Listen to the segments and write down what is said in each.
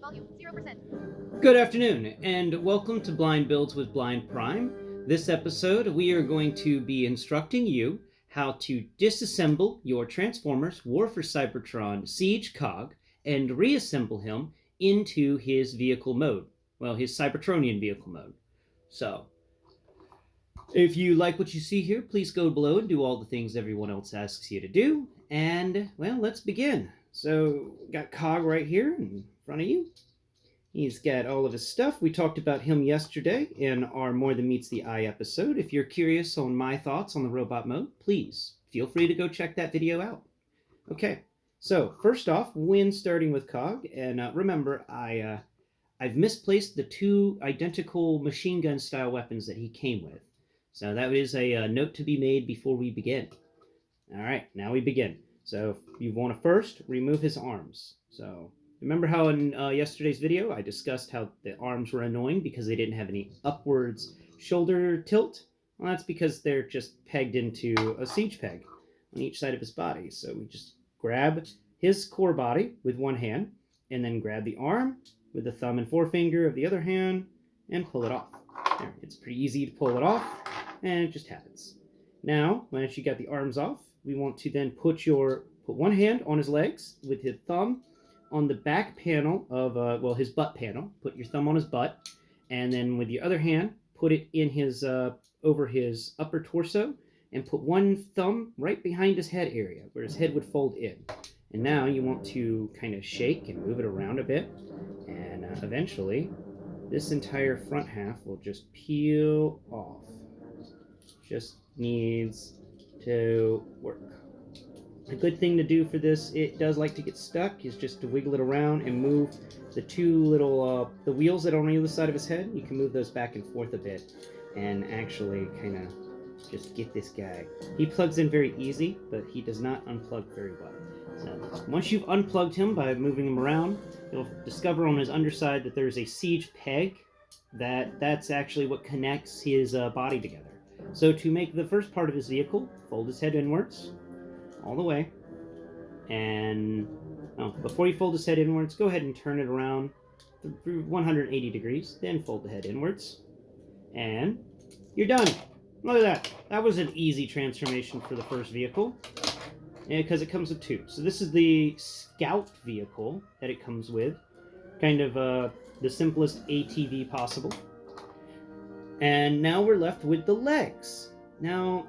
volume 0%. Good afternoon, and welcome to Blind Builds with Blind Prime. This episode, we are going to be instructing you how to disassemble your Transformers War for Cybertron Siege cog and reassemble him into his vehicle mode. Well, his Cybertronian vehicle mode. So, if you like what you see here, please go below and do all the things everyone else asks you to do. And, well, let's begin. So, got Cog right here in front of you. He's got all of his stuff. We talked about him yesterday in our More Than Meets the Eye episode. If you're curious on my thoughts on the robot mode, please feel free to go check that video out. Okay, so first off, when starting with Cog, and remember, I've misplaced the two identical machine gun style weapons that he came with. So that is a note to be made before we begin. All right, now we begin. So you want to first remove his arms. So remember how in yesterday's video I discussed how the arms were annoying because they didn't have any upwards shoulder tilt? Well, that's because they're just pegged into a siege peg on each side of his body. So we just grab his core body with one hand, and then grab the arm with the thumb and forefinger of the other hand, and pull it off. There, it's pretty easy to pull it off, and it just happens. Now, once you got the arms off, we want to then put one hand on his legs with his thumb on the back panel of, his butt panel. Put your thumb on his butt, and then with the other hand, put it in his, over his upper torso, and put one thumb right behind his head area, where his head would fold in. And now you want to kind of shake and move it around a bit, and eventually, this entire front half will just peel off. Just needs to work. A good thing to do for this, it does like to get stuck, is just to wiggle it around and move the two little, the wheels that are on either side of his head. You can move those back and forth a bit and actually kind of just get this guy. He plugs in very easy, but he does not unplug very well. So once you've unplugged him by moving him around, you'll discover on his underside that there's a siege peg that's actually what connects his body together. So to make the first part of his vehicle, fold his head inwards all the way, and before you fold his head inwards, go ahead and turn it around 180 degrees, then fold the head inwards, and you're done. Look at that. That was an easy transformation for the first vehicle, because it comes with two. So this is the Scout vehicle that it comes with, kind of the simplest ATV possible. And now we're left with the legs. Now,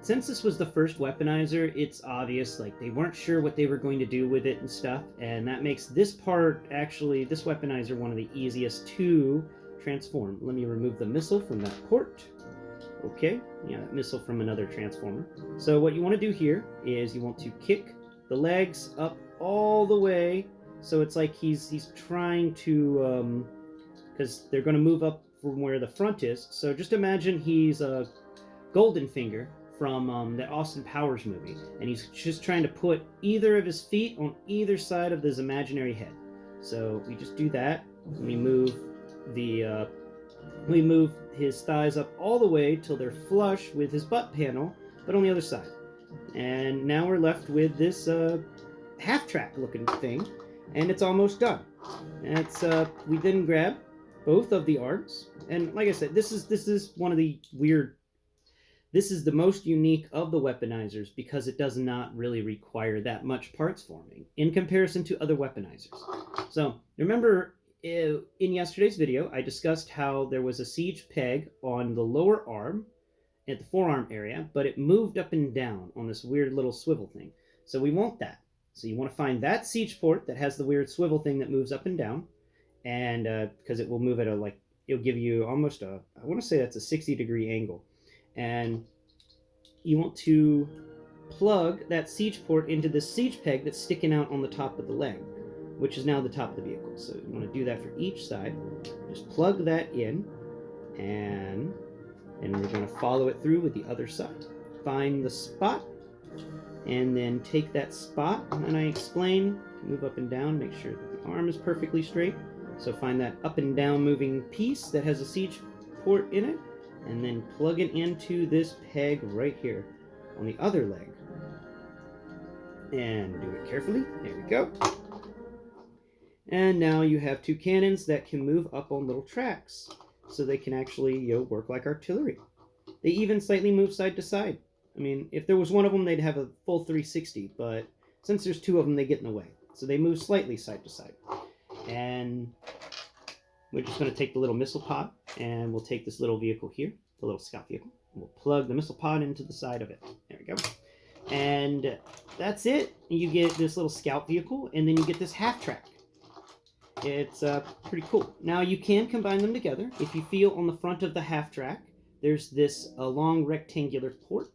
since this was the first Weaponizer, it's obvious, like, they weren't sure what they were going to do with it and stuff, and that makes this part, actually, this Weaponizer, one of the easiest to transform. Let me remove the missile from that port. Okay, yeah, that missile from another Transformer. So what you want to do here is you want to kick the legs up all the way, so it's like he's trying to, because they're going to move up from where the front is. So just imagine he's a Golden Finger from the Austin Powers movie, and he's just trying to put either of his feet on either side of this imaginary head. So we just do that. We move his thighs up all the way till they're flush with his butt panel, but on the other side. And now we're left with this half-track looking thing, and it's almost done. And we then grab both of the arms, and like I said, this is one of the weird. This is the most unique of the Weaponizers because it does not really require that much parts forming in comparison to other Weaponizers. So remember, in yesterday's video, I discussed how there was a siege peg on the lower arm at the forearm area, but it moved up and down on this weird little swivel thing. So we want that. So you want to find that siege port that has the weird swivel thing that moves up and down, and because it will move at it'll give you almost I want to say that's a 60-degree angle. And you want to plug that siege port into the siege peg that's sticking out on the top of the leg, which is now the top of the vehicle. So you want to do that for each side. Just plug that in, and we're going to follow it through with the other side. Find the spot, and then take that spot, and I explain, move up and down, make sure that the arm is perfectly straight. So find that up and down moving piece that has a siege port in it, and then plug it into this peg right here on the other leg. And do it carefully. There we go. And now you have two cannons that can move up on little tracks, so they can actually work like artillery. They even slightly move side to side. I mean, if there was one of them, they'd have a full 360, but since there's two of them, they get in the way. So they move slightly side to side. And we're just going to take the little missile pod, and we'll take this little vehicle here, the little scout vehicle, and we'll plug the missile pod into the side of it. There we go. And that's it. You get this little scout vehicle, and then you get this half track. It's pretty cool. Now you can combine them together. If you feel on the front of the half track, there's this long rectangular port,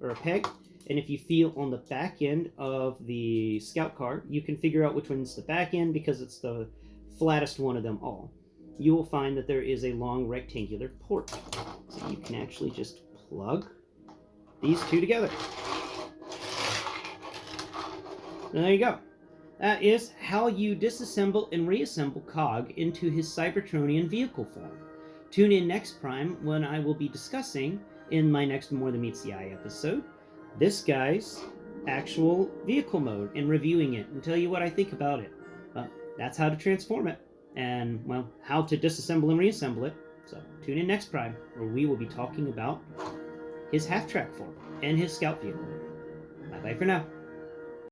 or a peg, and if you feel on the back end of the scout car, you can figure out which one's the back end because it's the flattest one of them all. You will find that there is a long rectangular port. So you can actually just plug these two together. And there you go. That is how you disassemble and reassemble Cog into his Cybertronian vehicle form. Tune in next Prime when I will be discussing, in my next More Than Meets the Eye episode, this guy's actual vehicle mode and reviewing it and tell you what I think about it. That's how to transform it and, well, how to disassemble and reassemble it. So tune in next Prime where we will be talking about his half-track form and his scout vehicle. Bye-bye for now.